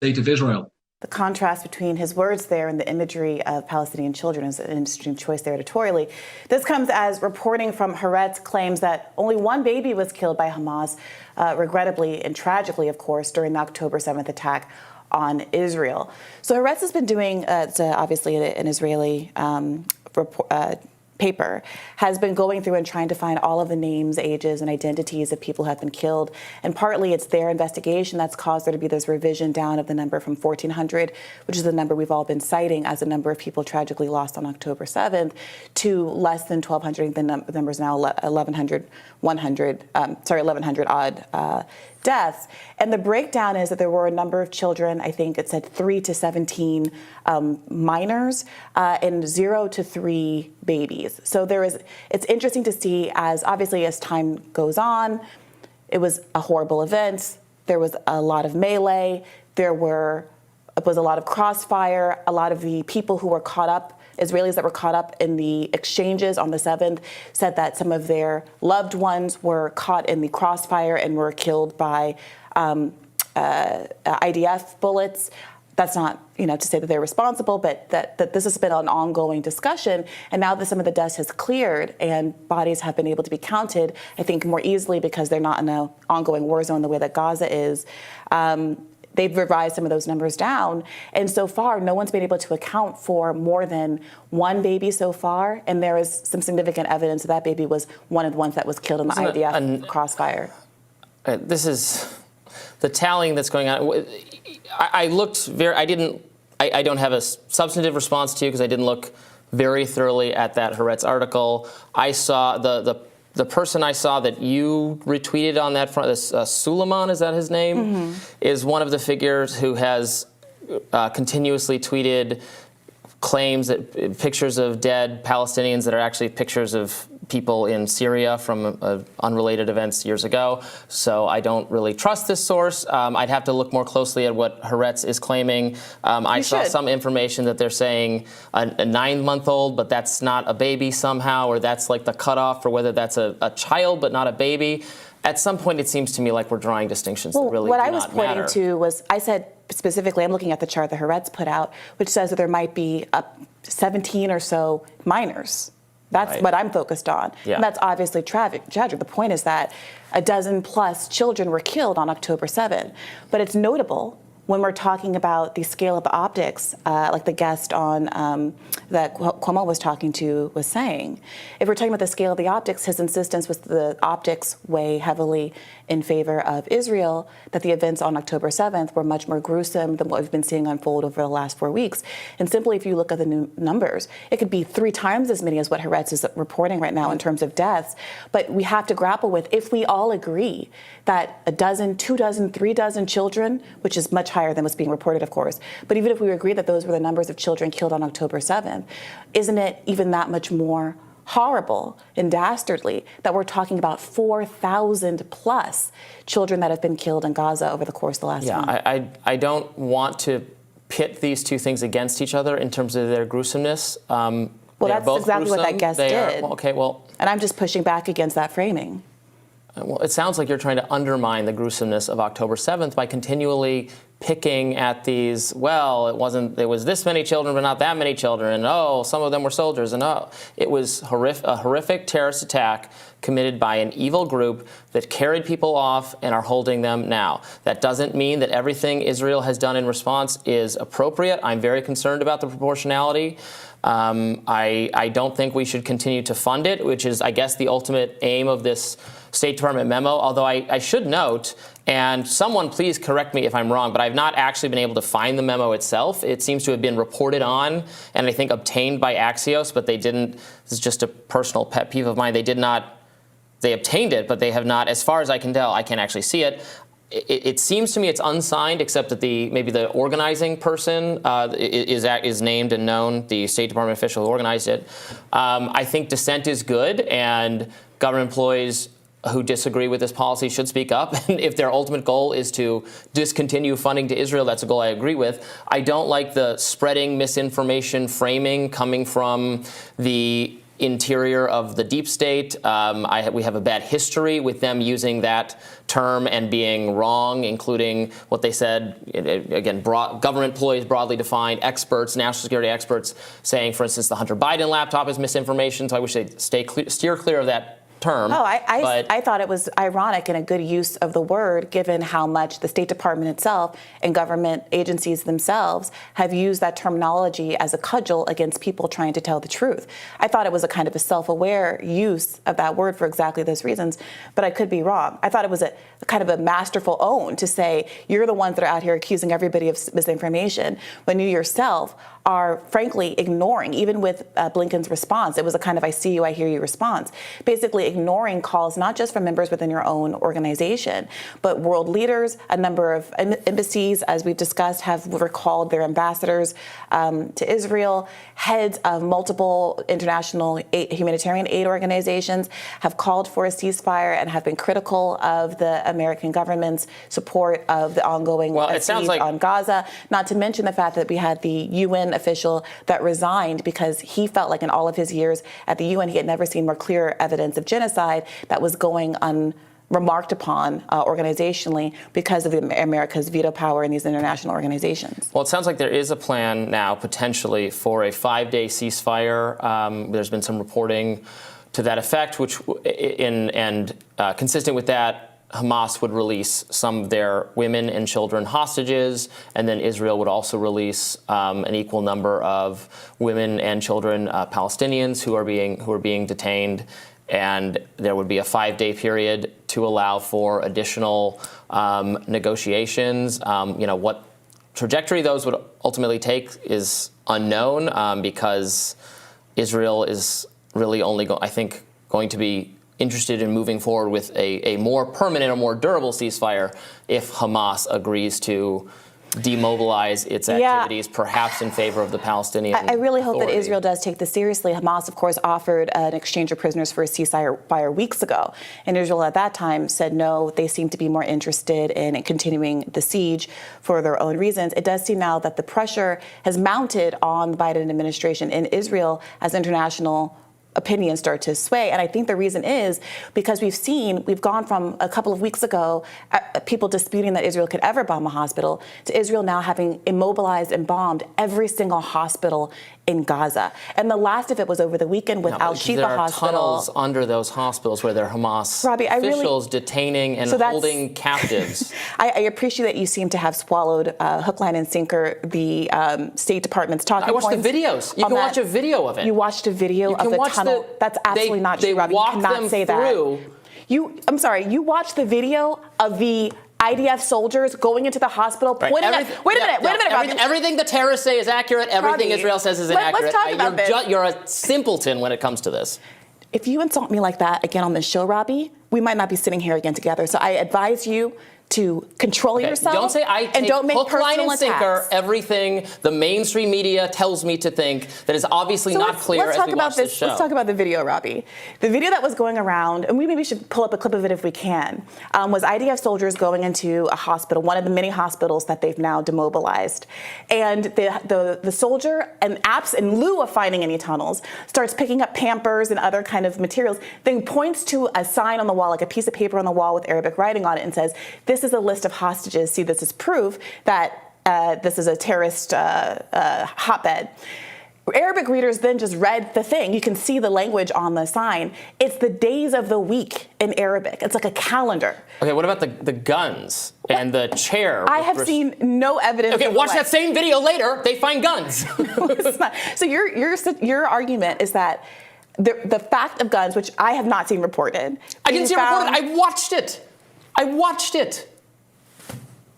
state of Israel. The contrast between his words there and the imagery of Palestinian children is an interesting choice there editorially. This comes as reporting from Haaretz claims that only one baby was killed by Hamas, regrettably and tragically, of course, during the October 7th attack on Israel. So Haaretz has been doing, it's obviously an Israeli paper, has been going through and trying to find all of the names, ages, and identities of people who have been killed. And partly it's their investigation that's caused there to be this revision down of the number from 1,400, which is the number we've all been citing as a number of people tragically lost on October 7th, to less than 1,200. The number is now 1,100 odd deaths. And the breakdown is that there were a number of children, I think it said 3 to 17 minors, and 0 to 3 babies. So it's interesting to see, as obviously as time goes on, it was a horrible event. There was a lot of melee. There was a lot of crossfire. A lot of the people who were caught up, Israelis that were caught up in the exchanges on the 7th, said that some of their loved ones were caught in the crossfire and were killed by IDF bullets. That's not, to say that they're responsible, but that this has been an ongoing discussion. And now that some of the dust has cleared and bodies have been able to be counted, I think more easily because they're not in an ongoing war zone the way that Gaza is, they've revised some of those numbers down. And so far, no one's been able to account for more than one baby so far. And there is some significant evidence that baby was one of the ones that was killed in the IDF crossfire. This is the tallying that's going on. I don't have a substantive response to you because I didn't look very thoroughly at that Haaretz article. I saw the person I saw that you retweeted on that front, this Suleiman, is that his name? Mm-hmm. Is one of the figures who has continuously tweeted claims that pictures of dead Palestinians that are actually pictures of people in Syria from unrelated events years ago. So I don't really trust this source. I'd have to look more closely at what Haaretz is claiming. I saw some information that they're saying a 9-month-old, but that's not a baby somehow, or that's like the cutoff for whether that's a child but not a baby. At some point, it seems to me like we're drawing distinctions that really do not matter. What I was pointing to was, I said specifically, I'm looking at the chart that Haaretz put out, which says that there might be 17 or so minors. That's what I'm focused on. Yeah. And that's obviously tragic. The point is that a dozen plus children were killed on October 7th. But it's notable when we're talking about the scale of the optics, like the guest on that Cuomo was talking to was saying, if we're talking about the scale of the optics, his insistence was the optics weigh heavily in favor of Israel, that the events on October 7th were much more gruesome than what we've been seeing unfold over the last 4 weeks. And simply, if you look at the new numbers, it could be 3 times as many as what Haaretz is reporting right now in terms of deaths. But we have to grapple with, if we all agree that a dozen, 2 dozen, 3 dozen children, which is much higher than what's being reported, of course, but even if we agree that those were the numbers of children killed on October 7th, isn't it even that much more horrible and dastardly that we're talking about 4,000 plus children that have been killed in Gaza over the course of the last month? I don't want to pit these two things against each other in terms of their gruesomeness. Well, that's exactly what that guest did. Well, and I'm just pushing back against that framing. Well, it sounds like you're trying to undermine the gruesomeness of October 7th by continually picking at these, well, it was this many children, but not that many children, and oh, some of them were soldiers, and oh, it was a horrific terrorist attack committed by an evil group that carried people off and are holding them now. That doesn't mean that everything Israel has done in response is appropriate. I'm very concerned about the proportionality. I don't think we should continue to fund it, which is, I guess, the ultimate aim of this State Department memo, although I should note, and someone please correct me if I'm wrong, but I've not actually been able to find the memo itself. It seems to have been reported on and I think obtained by Axios, but they didn't, this is just a personal pet peeve of mine, they obtained it, but they have not, as far as I can tell, I can't actually see it. It seems to me it's unsigned, except that maybe the organizing person is named and known, the State Department official who organized it. I think dissent is good, and government employees who disagree with this policy should speak up. And if their ultimate goal is to discontinue funding to Israel, that's a goal I agree with. I don't like the spreading misinformation framing coming from the interior of the deep state. We have a bad history with them using that term and being wrong, including what they said, again, government employees broadly defined, experts, national security experts, saying, for instance, the Hunter Biden laptop is misinformation. So I wish they'd steer clear of that term. Oh, I thought it was ironic and a good use of the word, given how much the State Department itself and government agencies themselves have used that terminology as a cudgel against people trying to tell the truth. I thought it was a kind of a self-aware use of that word for exactly those reasons, but I could be wrong. I thought it was a kind of a masterful own to say, you're the ones that are out here accusing everybody of misinformation, when you yourself are frankly ignoring, even with Blinken's response. It was a kind of I see you, I hear you response, basically ignoring calls not just from members within your own organization, but world leaders. A number of embassies, as we've discussed, have recalled their ambassadors to Israel. Heads of multiple international humanitarian aid organizations have called for a ceasefire and have been critical of the American government's support of the ongoing siege on Gaza, not to mention the fact that we had the UN official that resigned because he felt like in all of his years at the UN, he had never seen more clear evidence of genocide that was going unremarked upon organizationally because of America's veto power in these international organizations. Well, it sounds like there is a plan now potentially for a 5-day ceasefire. There's been some reporting to that effect, which consistent with that, Hamas would release some of their women and children hostages, and then Israel would also release an equal number of women and children Palestinians who are being detained. And there would be a 5-day period to allow for additional negotiations. What trajectory those would ultimately take is unknown because Israel is really only, going to be interested in moving forward with a more permanent or more durable ceasefire if Hamas agrees to demobilize its activities, perhaps in favor of the Palestinian I really hope Authority. that Israel does take this seriously. Hamas, of course, offered an exchange of prisoners for a ceasefire weeks ago. And Israel at that time said no. They seem to be more interested in continuing the siege for their own reasons. It does seem now that the pressure has mounted on the Biden administration in Israel as international opinions start to sway. And I think the reason is because we've gone from a couple of weeks ago, people disputing that Israel could ever bomb a hospital, to Israel now having immobilized and bombed every single hospital in Gaza. And the last of it was over the weekend with Al-Shifa Hospital. There are tunnels under those hospitals where there are Hamas officials detaining and holding captives. I appreciate that you seem to have swallowed hook, line, and sinker the State Department's talking points. I watched the videos. You can watch a video of it. You watched a video of the tunnel. That's absolutely not true, Robbie. You cannot say that. I'm sorry. You watched the video of the IDF soldiers going into the hospital, pointing at... Wait a minute, Robbie. Everything the terrorists say is accurate. Everything Robbie, Israel says is inaccurate. Let's talk about this. You're a simpleton when it comes to this. If you insult me like that again on this show, Robbie, we might not be sitting here again together. So I advise you to control yourself. Don't say I take hook, line, and sinker everything the mainstream media tells me to think that is obviously not clear as we watch this show. Let's talk about the video, Robbie. The video that was going around, and we maybe should pull up a clip of it if we can, was IDF soldiers going into a hospital, one of the many hospitals that they've now demobilized. And the soldier, and in lieu of finding any tunnels, starts picking up Pampers and other kind of materials, then points to a sign on the wall, like a piece of paper on the wall with Arabic writing on it, and says, "This is a list of hostages. See, this is proof that this is a terrorist hotbed." Arabic readers then just read the thing. You can see the language on the sign. It's the days of the week in Arabic. It's like a calendar. Okay, what about the guns and the chair? I have seen no evidence. Okay, watch that same video later. They find guns. So your argument is that the fact of guns, which I have not seen reported. I didn't see it reported. I watched it.